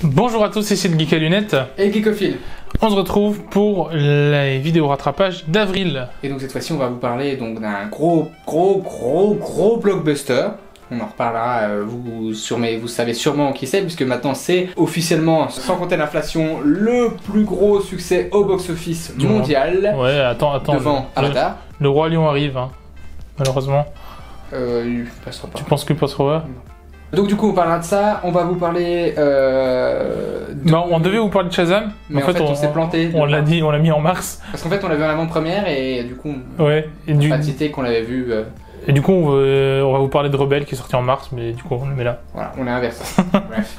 Bonjour à tous, ici le Geek à lunettes et Geekophile. On se retrouve pour les vidéos rattrapage d'avril. Et donc cette fois-ci on va vous parler d'un gros blockbuster. On en reparlera, vous savez sûrement qui c'est, puisque maintenant c'est officiellement, sans compter l'inflation, le plus gros succès au box-office mondial. Ouais, attends. Devant Avatar. Le Roi Lion arrive, hein, malheureusement. Il passera pas. Tu penses qu'il passera? Donc du coup on parlera de ça, on va vous parler... Non, on devait vous parler de Shazam, mais en fait on s'est planté. On l'a mis en mars. Parce qu'en fait on l'a vu en avant-première et du coup on a pas cité qu'on l'avait vu... Et du coup on va vous parler de Rebelle qui est sorti en mars, mais du coup on le met là. Voilà, on est inversé. Bref.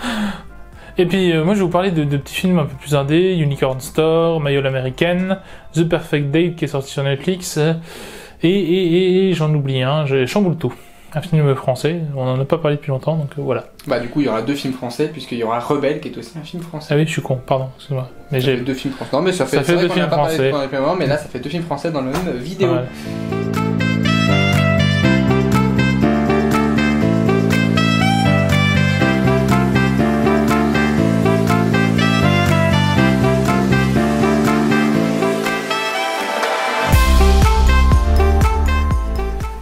Et puis moi je vais vous parler de petits films un peu plus indés, Unicorn Store, My All American, The Perfect Date qui est sorti sur Netflix, et j'en oublie un, j'ai Chamboule tout. Un film français, on en a pas parlé depuis longtemps, donc voilà. Bah du coup il y aura deux films français, puisqu'il y aura Rebelle qui est aussi un film français. Ah oui, je suis con, pardon, excuse-moi. Mais j'ai deux films français. Non mais ça fait deux films français. Mais là ça fait deux films français dans la même vidéo. Voilà.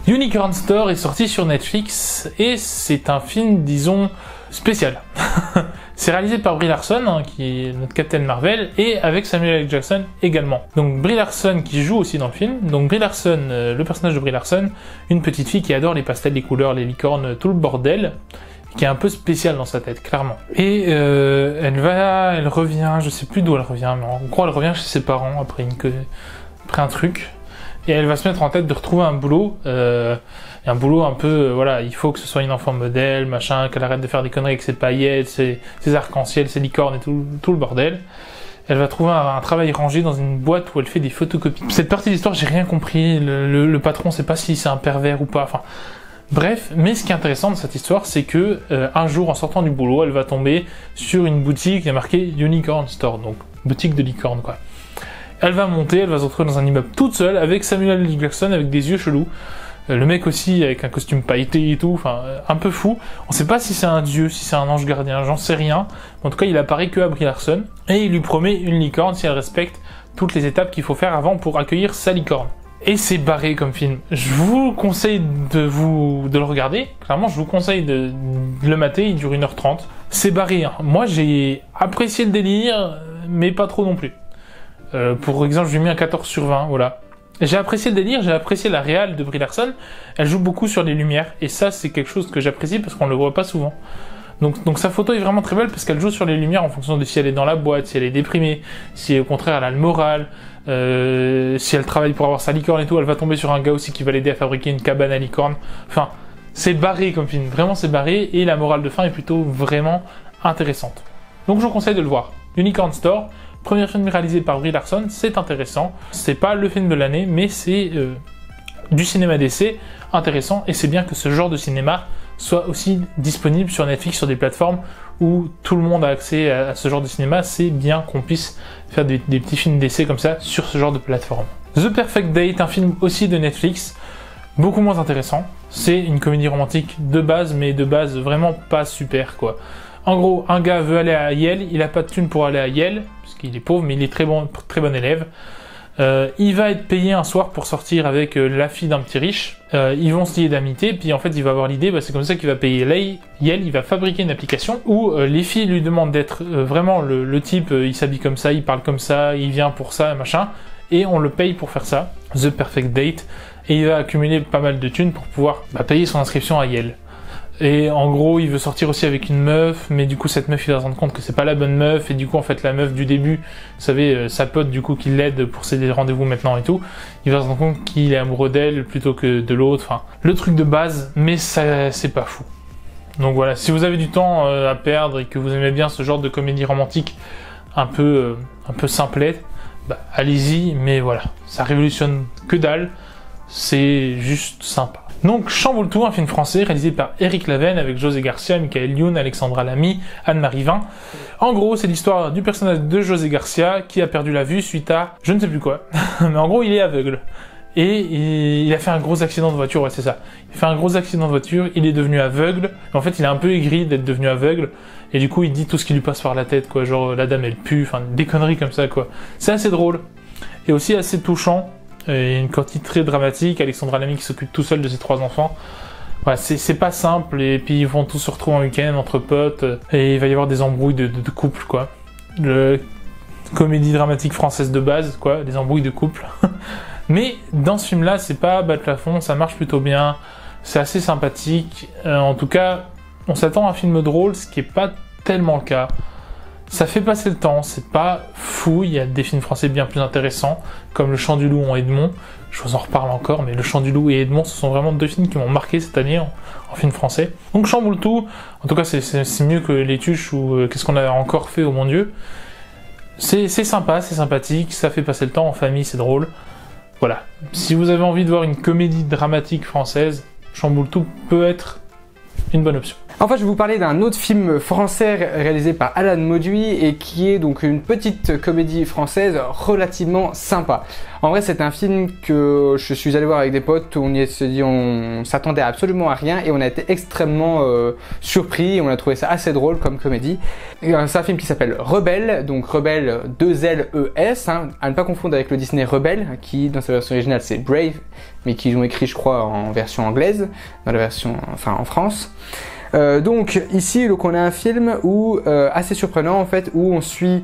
Unicorn Store est sorti sur Netflix et c'est un film, disons, spécial. C'est réalisé par Brie Larson, hein, qui est notre Captain Marvel, et avec Samuel L. Jackson également. Donc Brie Larson qui joue aussi dans le film. Donc Brie Larson, le personnage de Brie Larson, une petite fille qui adore les pastels, les couleurs, les licornes, tout le bordel, qui est un peu spécial dans sa tête, clairement. Et elle revient, je sais plus d'où elle revient, mais en gros elle revient chez ses parents après un truc. Et elle va se mettre en tête de retrouver un boulot, un boulot un peu, voilà, il faut que ce soit une enfant modèle, machin, qu'elle arrête de faire des conneries avec ses paillettes, ses arcs-en-ciel, ses licornes et tout le bordel. Elle va trouver un travail rangé dans une boîte où elle fait des photocopies. Cette partie de l'histoire, j'ai rien compris, le patron sait pas si c'est un pervers ou pas, enfin... Bref, mais ce qui est intéressant dans cette histoire, c'est que un jour, en sortant du boulot, elle va tomber sur une boutique qui a marqué Unicorn Store, donc boutique de licorne, quoi. Elle va monter, elle va se retrouver dans un immeuble toute seule avec Samuel L. Jackson avec des yeux chelous. Le mec aussi avec un costume pailleté et tout, enfin un peu fou. On sait pas si c'est un dieu, si c'est un ange gardien, j'en sais rien. En tout cas, il apparaît que à Brie Larson et il lui promet une licorne si elle respecte toutes les étapes qu'il faut faire avant pour accueillir sa licorne. Et c'est barré comme film. Je vous conseille de le regarder. Clairement, je vous conseille de le mater, il dure 1h30. C'est barré, hein. Moi, j'ai apprécié le délire, mais pas trop non plus. Pour exemple, j'ai mis un 14 sur 20, voilà. J'ai apprécié le délire, j'ai apprécié la réal de Brie Larson. Elle joue beaucoup sur les lumières, et ça, c'est quelque chose que j'apprécie parce qu'on le voit pas souvent. Donc sa photo est vraiment très belle parce qu'elle joue sur les lumières en fonction de si elle est dans la boîte, si elle est déprimée, si au contraire elle a le moral, si elle travaille pour avoir sa licorne et tout, elle va tomber sur un gars aussi qui va l'aider à fabriquer une cabane à licorne. Enfin, c'est barré comme film, vraiment c'est barré, et la morale de fin est plutôt vraiment intéressante. Donc je vous conseille de le voir. Unicorn Store. Premier film réalisé par Brie Larson, c'est intéressant. C'est pas le film de l'année, mais c'est du cinéma d'essai intéressant, et c'est bien que ce genre de cinéma soit aussi disponible sur Netflix, sur des plateformes où tout le monde a accès à ce genre de cinéma. C'est bien qu'on puisse faire des petits films d'essai comme ça sur ce genre de plateforme. The Perfect Date, un film aussi de Netflix, beaucoup moins intéressant. C'est une comédie romantique de base, mais de base vraiment pas super, quoi. En gros, un gars veut aller à Yale, il a pas de thune pour aller à Yale, parce qu'il est pauvre, mais il est très bon élève. Il va être payé un soir pour sortir avec la fille d'un petit riche. Ils vont se lier d'amitié, puis en fait il va avoir l'idée, c'est comme ça qu'il va payer Yale, il va fabriquer une application où les filles lui demandent d'être vraiment le type, il s'habille comme ça, il parle comme ça, il vient pour ça, machin, et on le paye pour faire ça, The Perfect Date, et il va accumuler pas mal de thunes pour pouvoir payer son inscription à Yale. Et en gros, il veut sortir aussi avec une meuf, mais du coup, cette meuf, il va se rendre compte que c'est pas la bonne meuf, et du coup, en fait, la meuf du début, vous savez, sa pote, du coup, qui l'aide pour ses rendez-vous maintenant et tout, il va se rendre compte qu'il est amoureux d'elle plutôt que de l'autre, enfin, le truc de base, mais ça, c'est pas fou. Donc voilà, si vous avez du temps à perdre et que vous aimez bien ce genre de comédie romantique un peu simplette, allez-y, mais voilà, ça révolutionne que dalle, c'est juste sympa. Donc Chamboule tout, un film français réalisé par Éric Laven avec José Garcia, Michael Youn, Alexandra Lamy, Anne-Marie Vin. En gros, c'est l'histoire du personnage de José Garcia qui a perdu la vue suite à je ne sais plus quoi. Mais en gros, il est aveugle. Et il a fait un gros accident de voiture, ouais c'est ça. Il a fait un gros accident de voiture, il est devenu aveugle. En fait il est un peu aigri d'être devenu aveugle. Et du coup il dit tout ce qui lui passe par la tête, quoi. Genre la dame elle pue, enfin des conneries comme ça, quoi. C'est assez drôle. Et aussi assez touchant. Et une quantité très dramatique. Alexandra Lamy qui s'occupe tout seul de ses 3 enfants. Voilà, c'est pas simple. Et puis ils vont tous se retrouver en week-end entre potes. Et il va y avoir des embrouilles de couple, quoi. Comédie dramatique française de base, quoi. Des embrouilles de couple. Mais dans ce film-là, c'est pas bas de plafond, ça marche plutôt bien, c'est assez sympathique. En tout cas, on s'attend à un film drôle, ce qui est pas tellement le cas. Ça fait passer le temps, c'est pas fou, il y a des films français bien plus intéressants, comme Le Chant du Loup en Edmond. Je vous en reparle encore, mais Le Chant du Loup et Edmond, ce sont vraiment 2 films qui m'ont marqué cette année en film français. Donc chamboule tout, en tout cas c'est mieux que Les Tuches ou Qu'est-ce qu'on a encore fait, oh mon Dieu. C'est sympa, c'est sympathique, ça fait passer le temps en famille, c'est drôle. Voilà, si vous avez envie de voir une comédie dramatique française, Chamboule tout peut être une bonne option. Enfin, je vais vous parler d'un autre film français réalisé par Alan Mauduit et qui est donc une petite comédie française relativement sympa. En vrai, c'est un film que je suis allé voir avec des potes, on s'attendait absolument à rien et on a été extrêmement surpris et on a trouvé ça assez drôle comme comédie. C'est un film qui s'appelle Rebelle, donc Rebelle 2LES, hein, à ne pas confondre avec le Disney Rebelle, qui dans sa version originale c'est Brave, mais qu'ils ont écrit je crois en version anglaise, dans la version, enfin en France. Donc ici donc on a un film où assez surprenant en fait, où on suit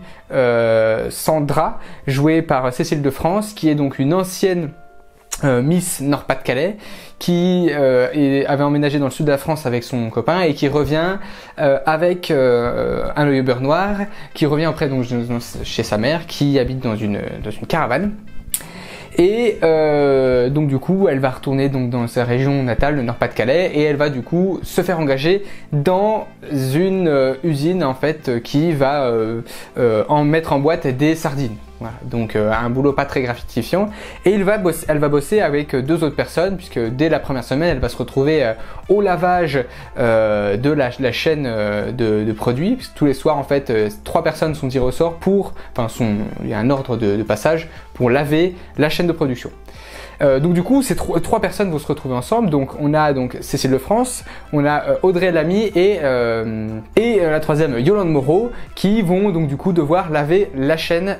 Sandra, jouée par Cécile de France, qui est donc une ancienne Miss Nord-Pas-de-Calais, qui avait emménagé dans le sud de la France avec son copain et qui revient avec un œil au beurre noir, qui revient après donc chez sa mère qui habite dans une caravane. Et donc du coup elle va retourner donc dans sa région natale, le Nord-Pas-de-Calais, et elle va du coup se faire engager dans une usine en fait qui va en mettre en boîte des sardines. Voilà, donc un boulot pas très gratifiant. Et elle va bosser avec 2 autres personnes, puisque dès la première semaine elle va se retrouver au lavage de la chaîne de produits, puisque tous les soirs en fait 3 personnes sont tirées au sort il y a un ordre de passage pour laver la chaîne de production. Donc du coup ces 3 personnes vont se retrouver ensemble. Donc on a donc Cécile de France, on a Audrey Lamy et la troisième Yolande Moreau, qui vont donc du coup devoir laver la chaîne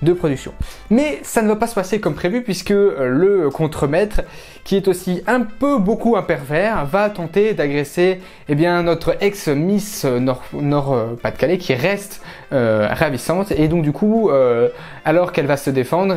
de production. Mais ça ne va pas se passer comme prévu, puisque le contremaître, qui est aussi beaucoup un pervers, va tenter d'agresser notre ex-Miss Nord-Pas-de-Calais, qui reste ravissante. Et donc du coup, alors qu'elle va se défendre,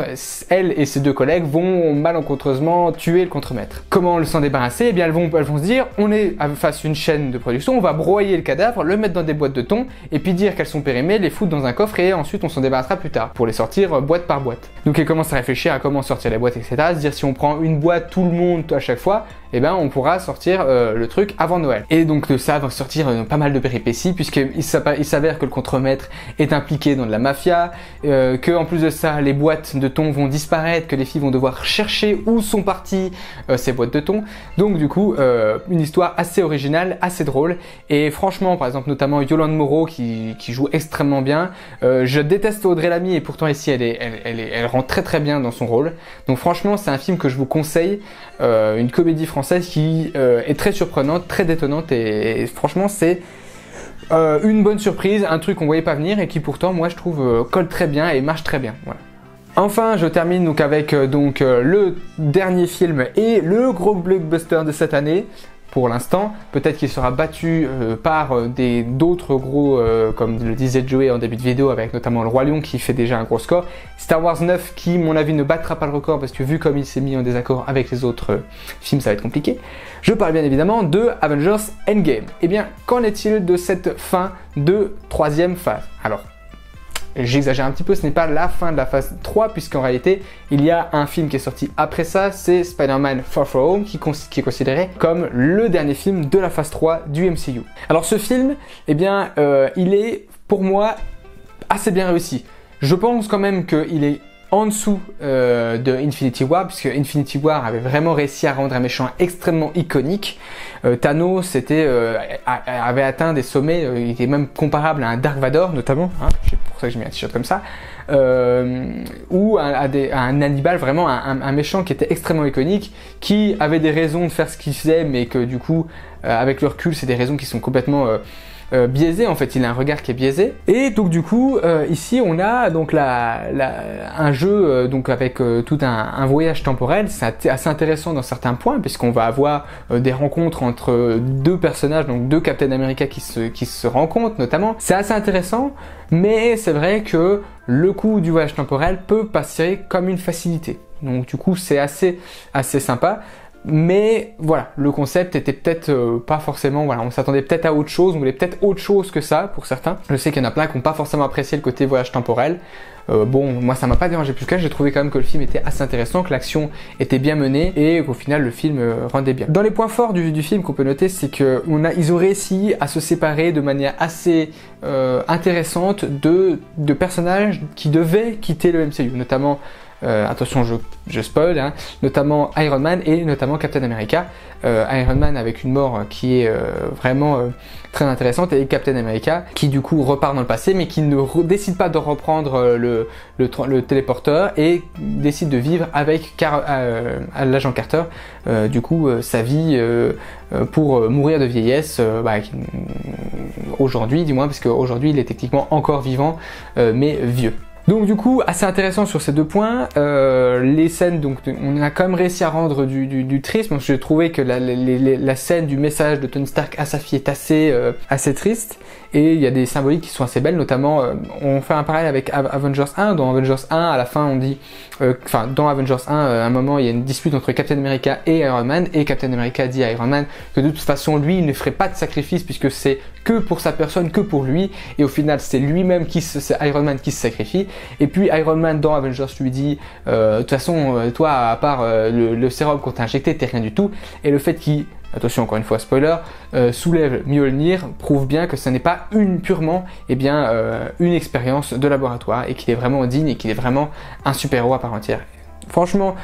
elle et ses 2 collègues vont malencontreusement tuer le contremaître. Comment s'en débarrasser? Eh bien elles vont se dire, on est face à une chaîne de production, on va broyer le cadavre, le mettre dans des boîtes de thon, et puis dire qu'elles sont périmées, les foutre dans un coffre, et ensuite on s'en débarrassera plus tard, pour les sortir boîte par boîte. Donc elle commence à réfléchir à comment sortir les boîtes, etc. À se dire, si on prend une boîte tout le monde à chaque fois, eh ben on pourra sortir le truc avant Noël. Et donc de ça va sortir pas mal de péripéties, puisqu'il s'avère que le contremaître est impliqué dans de la mafia, que en plus de ça les boîtes de thon vont disparaître, que les filles vont devoir chercher où sont parties ces boîtes de thon. Donc du coup une histoire assez originale, assez drôle, et franchement par exemple notamment Yolande Moreau qui joue extrêmement bien. Je déteste Audrey Lamy et pourtant ici elle rend très très bien dans son rôle. Donc franchement c'est un film que je vous conseille, une comédie française qui est très surprenante, très détonnante, et franchement c'est une bonne surprise, un truc qu'on voyait pas venir et qui pourtant moi je trouve colle très bien et marche très bien. Voilà. Enfin, je termine donc avec le dernier film et le gros blockbuster de cette année. Pour l'instant, peut-être qu'il sera battu par d'autres gros, comme le disait Joey en début de vidéo, avec notamment Le Roi Lion qui fait déjà un gros score. Star Wars 9 qui, à mon avis, ne battra pas le record parce que vu comme il s'est mis en désaccord avec les autres films, ça va être compliqué. Je parle bien évidemment de Avengers Endgame. Eh bien, qu'en est-il de cette fin de 3e phase? Alors, j'exagère un petit peu, ce n'est pas la fin de la phase 3, puisqu'en réalité, il y a un film qui est sorti après ça, c'est Spider-Man Far From Home, qui est considéré comme le dernier film de la phase 3 du MCU. Alors ce film, eh bien, il est, pour moi, assez bien réussi. Je pense quand même qu'il est en dessous de Infinity War, puisque Infinity War avait vraiment réussi à rendre un méchant extrêmement iconique. Thanos avait atteint des sommets, il était même comparable à un Dark Vador notamment, hein, c'est pour ça que j'ai mis un t-shirt comme ça, ou à un Hannibal, vraiment un méchant qui était extrêmement iconique, qui avait des raisons de faire ce qu'il faisait, mais que du coup, avec le recul, c'est des raisons qui sont complètement biaisé, en fait, il a un regard qui est biaisé. Et donc du coup, ici on a donc un jeu donc avec tout un voyage temporel. C'est assez intéressant dans certains points, puisqu'on va avoir des rencontres entre deux personnages, donc deux Captain America qui se rencontrent notamment. C'est assez intéressant, mais c'est vrai que le coup du voyage temporel peut passer comme une facilité. Donc du coup, c'est assez sympa. Mais voilà, le concept était peut-être pas forcément, voilà, on s'attendait peut-être à autre chose, on voulait peut-être autre chose que ça pour certains. Je sais qu'il y en a plein qui n'ont pas forcément apprécié le côté voyage temporel. Bon, moi ça m'a pas dérangé plus que j'ai trouvé quand même que le film était assez intéressant, que l'action était bien menée et qu'au final le film rendait bien. Dans les points forts du film qu'on peut noter, c'est qu'ils ont réussi à se séparer de manière assez intéressante de personnages qui devaient quitter le MCU, notamment attention, je spoil, hein, notamment Iron Man et notamment Captain America. Iron Man avec une mort qui est vraiment très intéressante, et Captain America qui du coup repart dans le passé, mais qui ne décide pas de reprendre le téléporteur et décide de vivre avec l'agent Carter, du coup sa vie pour mourir de vieillesse, aujourd'hui du moins, parce qu'aujourd'hui il est techniquement encore vivant, mais vieux. Donc du coup, assez intéressant sur ces deux points. Les scènes, donc on a quand même réussi à rendre du triste. Moi, j'ai trouvé que la scène du message de Tony Stark à sa fille est assez triste. Et il y a des symboliques qui sont assez belles, notamment, on fait un parallèle avec Avengers 1. Dans Avengers 1, à la fin, on dit, dans Avengers 1, à un moment, il y a une dispute entre Captain America et Iron Man, et Captain America dit à Iron Man que de toute façon, lui, il ne ferait pas de sacrifice, puisque c'est que pour sa personne, que pour lui, et au final, c'est lui-même c'est Iron Man qui se sacrifie. Et puis Iron Man dans Avengers lui dit, de toute façon, toi, à part le sérum qu'on t'a injecté, t'es rien du tout. Et le fait qu'il, attention encore une fois spoiler, soulève Mjolnir prouve bien que ce n'est pas purement une expérience de laboratoire, et qu'il est vraiment digne et qu'il est vraiment un super-héros à part entière. Franchement,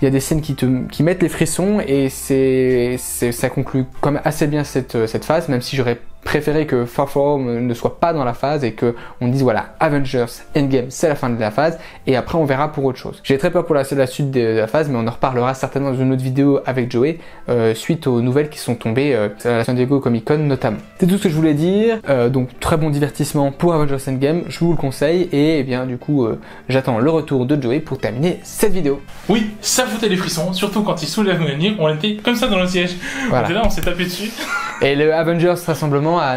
il y a des scènes qui mettent les frissons, et ça conclut quand même assez bien cette phase, même si j'aurais préféré que Far From Home ne soit pas dans la phase et que on dise voilà, Avengers Endgame c'est la fin de la phase, et après on verra pour autre chose. J'ai très peur pour la suite de la phase, mais on en reparlera certainement dans une autre vidéo avec Joey suite aux nouvelles qui sont tombées à la San Diego Comic Con notamment. C'est tout ce que je voulais dire, donc très bon divertissement pour Avengers Endgame, je vous le conseille, et bien du coup j'attends le retour de Joey pour terminer cette vidéo. Oui, ça foutait les frissons, surtout quand il soulève Mjolnir, on était comme ça dans le siège. Voilà. On était là, on s'est tapé dessus. Et le Avengers Rassemblement a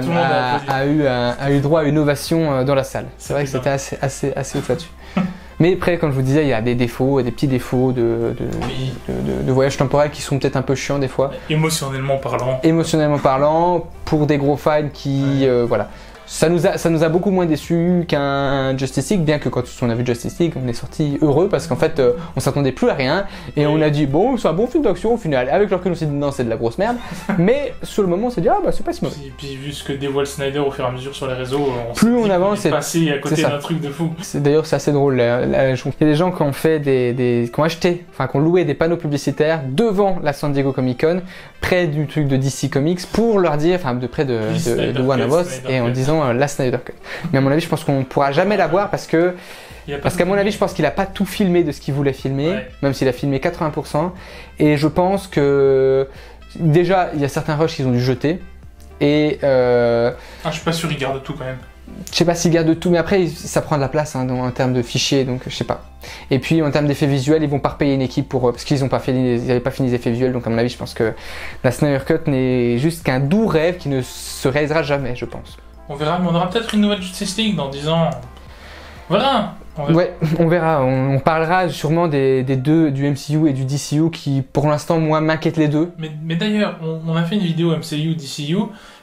eu droit à une ovation dans la salle. C'est vrai que c'était assez haut là-dessus. Mais après, comme je vous disais, il y a des défauts, des petits défauts de voyage temporel qui sont peut-être un peu chiants des fois. Émotionnellement parlant. Émotionnellement parlant, pour des gros fans qui... voilà. Ça nous a beaucoup moins déçus qu'un Justice League, bien que quand on a vu Justice League, on est sorti heureux parce qu'en fait, on s'attendait plus à rien et on a dit bon, c'est un bon film d'action au final. Avec le recul, on s'est dit non, c'est de la grosse merde. Mais sur le moment, on s'est dit ah bah c'est pas si mauvais. Et puis vu ce que dévoile Snyder au fur et à mesure sur les réseaux, plus on avance, c'est passé à côté d'un truc de fou. D'ailleurs, c'est assez drôle. Il y a des gens qui ont fait qui ont acheté, enfin qui ont loué des panneaux publicitaires devant la San Diego Comic Con, près du truc de DC Comics, pour leur dire, enfin de près de Warner Bros, et en disant la Snyder Cut. Mais à mon avis, je pense qu'on ne pourra jamais la voir parce qu'à mon avis, je pense qu'il n'a pas tout filmé de ce qu'il voulait filmer, même s'il a filmé 80%. Et je pense que déjà, il y a certains rushs qu'ils ont dû jeter. Et je suis pas sûr, ils gardent tout quand même. Je sais pas s'ils gardent tout, mais après, ça prend de la place en termes de fichiers, donc je sais pas. Et puis en termes d'effets visuels, ils vont pas repayer une équipe parce qu'ils n'avaient pas fini les effets visuels, donc à mon avis, je pense que la Snyder Cut n'est juste qu'un doux rêve qui ne se réalisera jamais, je pense. On verra, mais on aura peut-être une nouvelle Justice League dans 10 ans. On verra. Ouais, on verra. On parlera sûrement des deux, du MCU et du DCU, qui pour l'instant, moi, m'inquiètent les deux. Mais d'ailleurs, on a fait une vidéo MCU, DCU,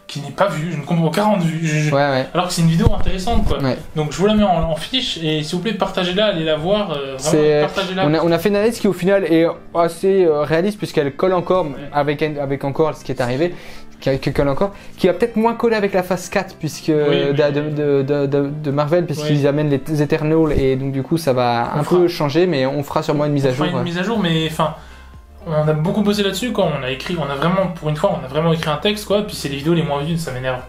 qui n'est pas vue, je ne comprends 40 vues. Ouais. Alors que c'est une vidéo intéressante, quoi. Ouais. Donc je vous la mets en fiche, et s'il vous plaît, partagez-la, allez la voir, vraiment, partagez-la. On a fait une analyse qui au final est assez réaliste, puisqu'elle colle encore avec encore ce qui est arrivé. qui colle encore, qui va peut-être moins coller avec la phase 4 puisque de Marvel, puisqu'ils amènent les Eternals et donc du coup ça va un peu changer, mais on fera sûrement une mise à jour. Une mise à jour, mais enfin, on a beaucoup bossé là-dessus quand on a vraiment, pour une fois, on a vraiment écrit un texte, quoi, puis c'est les vidéos les moins vues, ça m'énerve.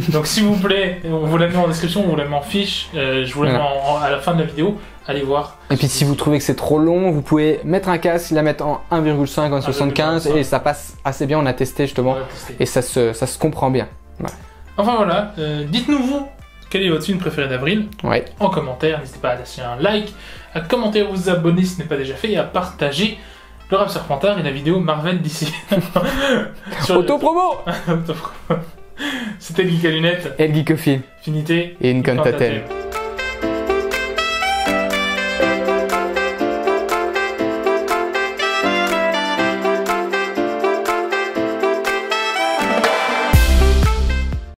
Donc s'il vous plaît, on vous la met en description, on vous la met en fiche, je vous la mets à la fin de la vidéo, allez voir. Et puis si vous trouvez que c'est trop long, vous pouvez mettre un casque, la mettre en 1,5, en 75 et ça passe assez bien, on a testé justement, et ça se comprend bien. Voilà. Enfin voilà, dites-nous vous, quel est votre film préféré d'avril en commentaire, n'hésitez pas à lâcher un like, à commenter, à vous abonner si ce n'est pas déjà fait, et à partager le Rap Serpentard et la vidéo Marvel d'ici. Autopromo. C'était le Geek à lunettes. Et le Geek au film. Finité. Et une cantatelle.